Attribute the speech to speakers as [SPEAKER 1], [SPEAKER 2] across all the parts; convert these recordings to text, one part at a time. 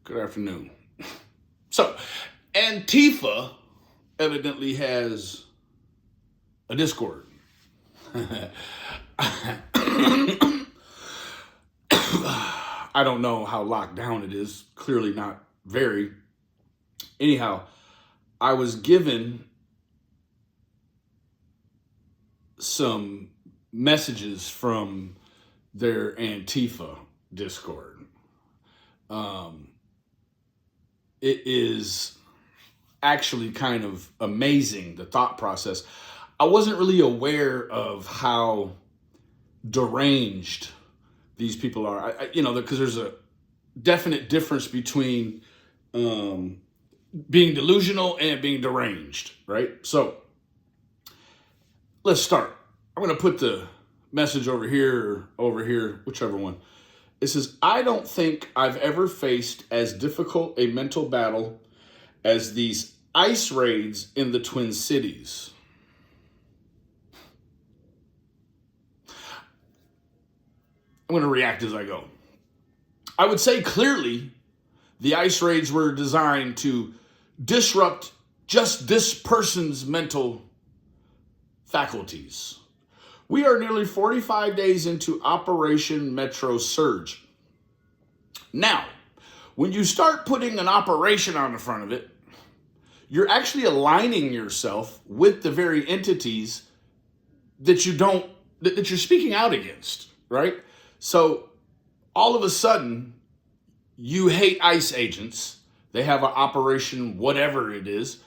[SPEAKER 1] Good afternoon. So, Antifa evidently has a Discord. I don't know how locked down it is. Clearly not very. Anyhow, I was given some messages from their Antifa Discord. It is actually kind of amazing, the thought process. I wasn't really aware of how deranged these people are. Because there's a definite difference between being delusional and being deranged, right? So let's start. I'm going to put the message over here, whichever one. It says, I don't think I've ever faced as difficult a mental battle as these ICE raids in the Twin Cities. I'm going to react as I go. I would say clearly the ICE raids were designed to disrupt just this person's mental faculties. We are nearly 45 days into Operation Metro Surge. Now, when you start putting an operation on the front of it, you're actually aligning yourself with the very entities that you're speaking out against, right? So all of a sudden, you hate ICE agents. They have an operation, whatever it is,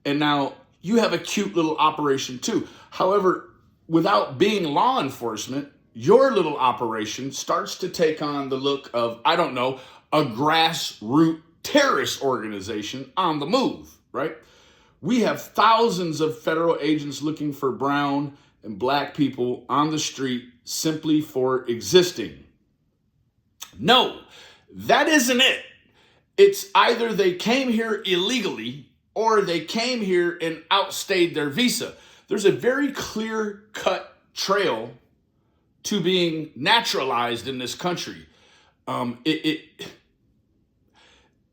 [SPEAKER 1] and now you have a cute little operation too. However, without being law enforcement, your little operation starts to take on the look of, a grassroots terrorist organization on the move, right? We have thousands of federal agents looking for brown and black people on the street simply for existing. No, that isn't it. It's either they came here illegally or they came here and outstayed their visa. There's a very clear-cut trail to being naturalized in this country.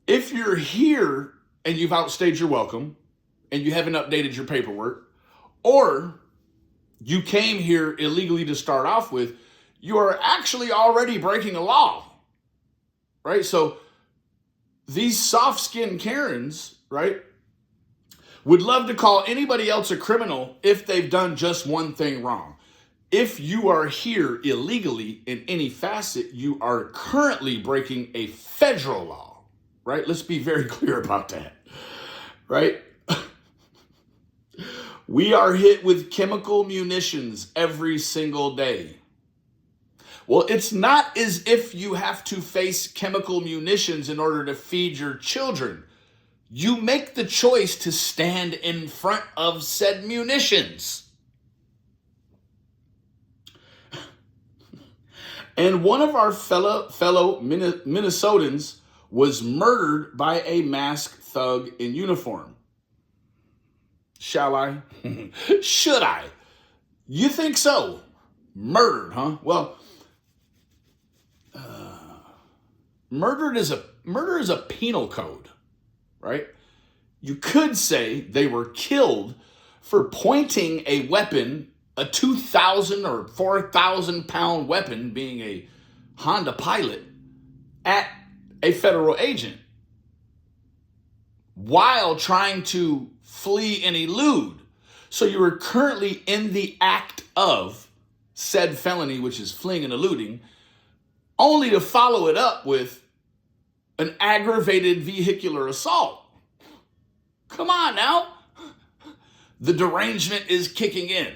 [SPEAKER 1] If you're here and you've outstayed your welcome and you haven't updated your paperwork, or you came here illegally to start off with, you are actually already breaking a law, right? So these soft-skinned Karens, right, would love to call anybody else a criminal if they've done just one thing wrong. If you are here illegally in any facet, you are currently breaking a federal law, right? Let's be very clear about that, right? We are hit with chemical munitions every single day. Well, it's not as if you have to face chemical munitions in order to feed your children. You make the choice to stand in front of said munitions. And one of our fellow Minnesotans was murdered by a masked thug in uniform. Shall I? Should I? You think so? Murdered, huh? Well, murder is a penal code. Right? You could say they were killed for pointing a weapon, a 2,000 or 4,000 pound weapon, being a Honda Pilot, at a federal agent while trying to flee and elude. So you were currently in the act of said felony, which is fleeing and eluding, only to follow it up with an aggravated vehicular assault. Come on now. The derangement is kicking in.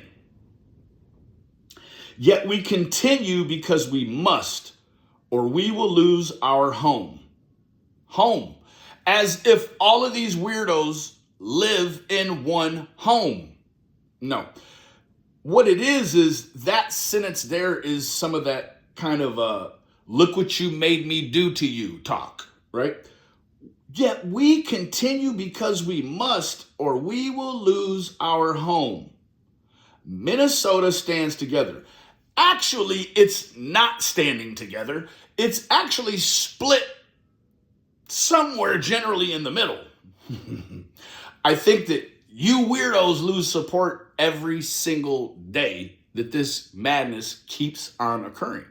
[SPEAKER 1] Yet we continue because we must, or we will lose our home. Home. As if all of these weirdos live in one home. No. What it is that sentence there is some of that kind of look what you made me do to you talk, right? Yet we continue because we must, or we will lose our home. Minnesota stands together. Actually, it's not standing together. It's actually split somewhere generally in the middle. I think that you weirdos lose support every single day that this madness keeps on occurring.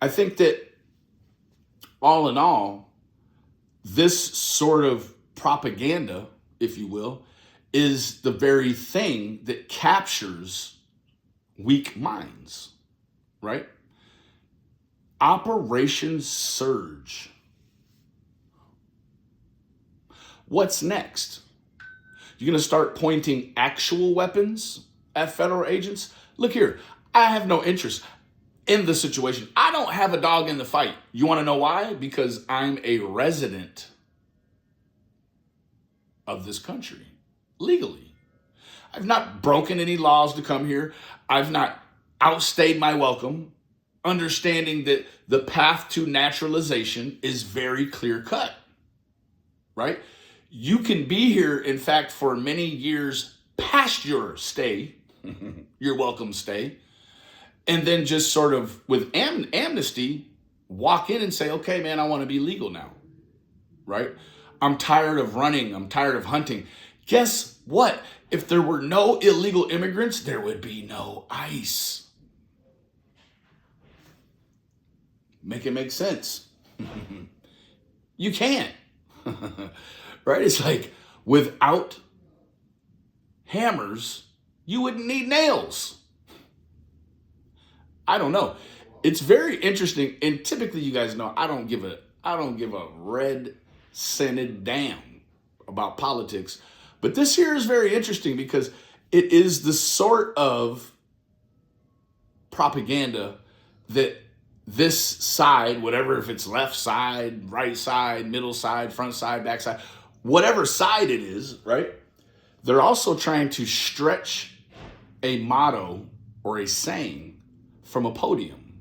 [SPEAKER 1] I think that all in all, this sort of propaganda, if you will, is the very thing that captures weak minds, right? Operation Surge. What's next? You're going to start pointing actual weapons at federal agents? Look here, I have no interest in the situation. I don't have a dog in the fight. You want to know why? Because I'm a resident of this country, legally. I've not broken any laws to come here. I've not outstayed my welcome, understanding that the path to naturalization is very clear cut, right? You can be here, in fact, for many years past your stay, your welcome stay, and then just sort of with amnesty, walk in and say, okay, man, I want to be legal now, right? I'm tired of running. I'm tired of hunting. Guess what? If there were no illegal immigrants, there would be no ICE. Make it make sense. You can't. Right? It's like without hammers, you wouldn't need nails. I don't know. It's very interesting. And typically you guys know I don't give a red scented damn about politics. But this here is very interesting because it is the sort of propaganda that this side, whatever, if it's left side, right side, middle side, front side, back side, whatever side it is, right? They're also trying to stretch a motto or a saying from a podium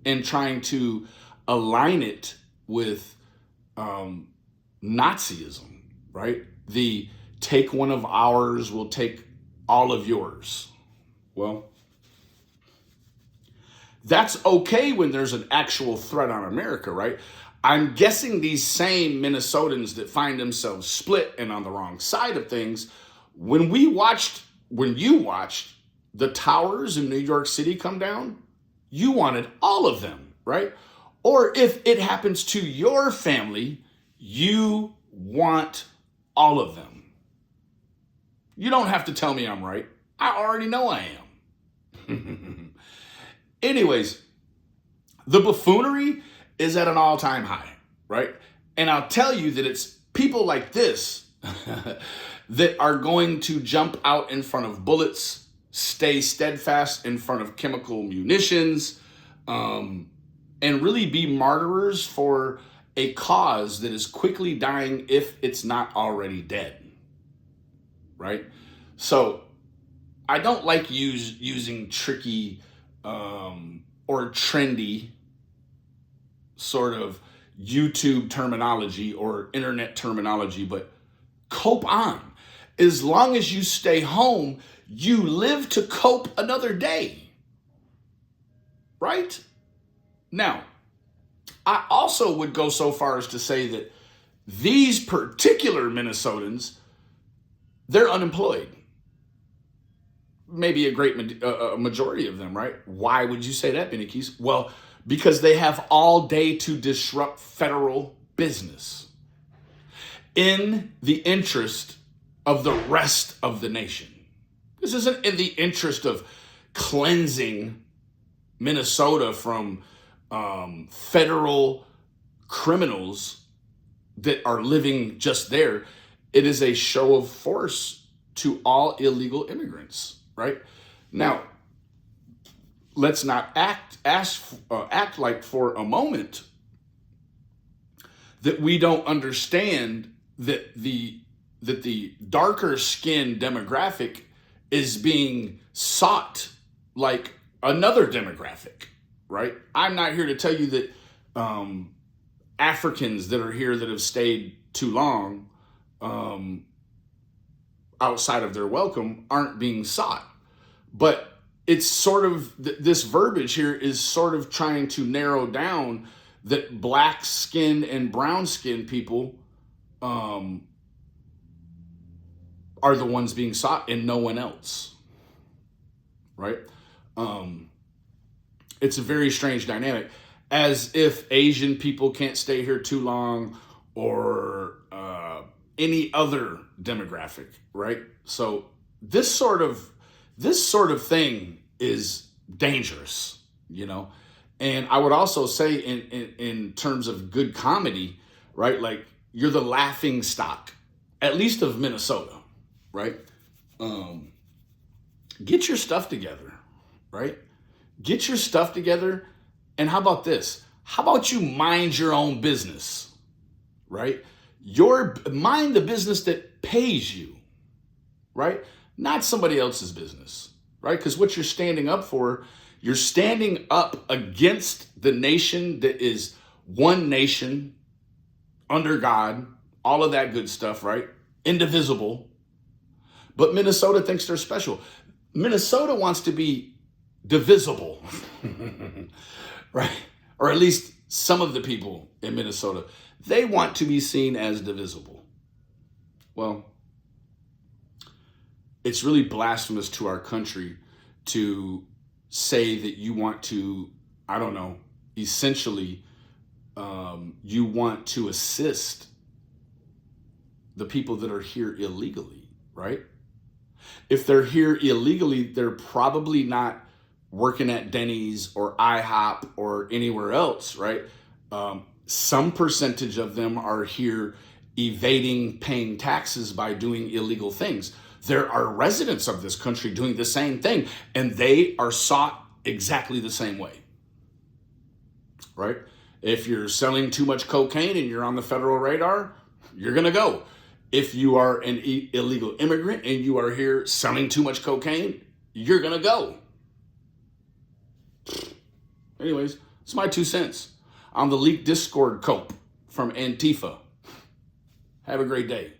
[SPEAKER 1] and trying to align it with Nazism, right? The take one of ours, we'll take all of yours. Well, that's okay when there's an actual threat on America, right? I'm guessing these same Minnesotans that find themselves split and on the wrong side of things, when you watched the towers in New York City come down, you wanted all of them, right? Or if it happens to your family, you want all of them. You don't have to tell me I'm right. I already know I am. Anyways, the buffoonery is at an all-time high, right? And I'll tell you that it's people like this that are going to jump out in front of bullets, stay steadfast in front of chemical munitions, and really be martyrs for a cause that is quickly dying if it's not already dead, right? So I don't like using tricky or trendy sort of YouTube terminology or internet terminology, but cope on. As long as you stay home, you live to cope another day, right? Now, I also would go so far as to say that these particular Minnesotans, they're unemployed. Maybe a great majority of them, right? Why would you say that, Benny Keys? Well, because they have all day to disrupt federal business in the interest of the rest of the nation. This isn't in the interest of cleansing Minnesota from federal criminals that are living just there. It is a show of force to all illegal immigrants, right? Now, let's not act like for a moment that we don't understand that the darker skin demographic is being sought like another demographic, right? I'm not here to tell you that Africans that are here that have stayed too long outside of their welcome aren't being sought. But it's sort of, this verbiage here is sort of trying to narrow down that black skinned and brown skinned people are the ones being sought and no one else, right? It's a very strange dynamic, as if Asian people can't stay here too long, or any other demographic, right? So this sort of thing is dangerous, you know. And I would also say, in terms of good comedy, right? Like, you're the laughing stock, at least of Minnesota, right? Get your stuff together, right? Get your stuff together. And how about this? How about you mind your own business, right? Mind the business that pays you, right? Not somebody else's business, right? Because what you're standing up for, you're standing up against the nation that is one nation under God, all of that good stuff, right? Indivisible. But Minnesota thinks they're special. Minnesota wants to be divisible, right? Or at least some of the people in Minnesota, they want to be seen as divisible. Well, it's really blasphemous to our country to say that you want to, I don't know, essentially, you want to assist the people that are here illegally, right? If they're here illegally, they're probably not working at Denny's or IHOP or anywhere else, right? Some percentage of them are here evading paying taxes by doing illegal things. There are residents of this country doing the same thing, and they are sought exactly the same way, right? If you're selling too much cocaine and you're on the federal radar, you're going to go. If you are an illegal immigrant and you are here selling too much cocaine, you're going to go. Anyways, it's my 2 cents on the leaked Discord cope from Antifa. Have a great day.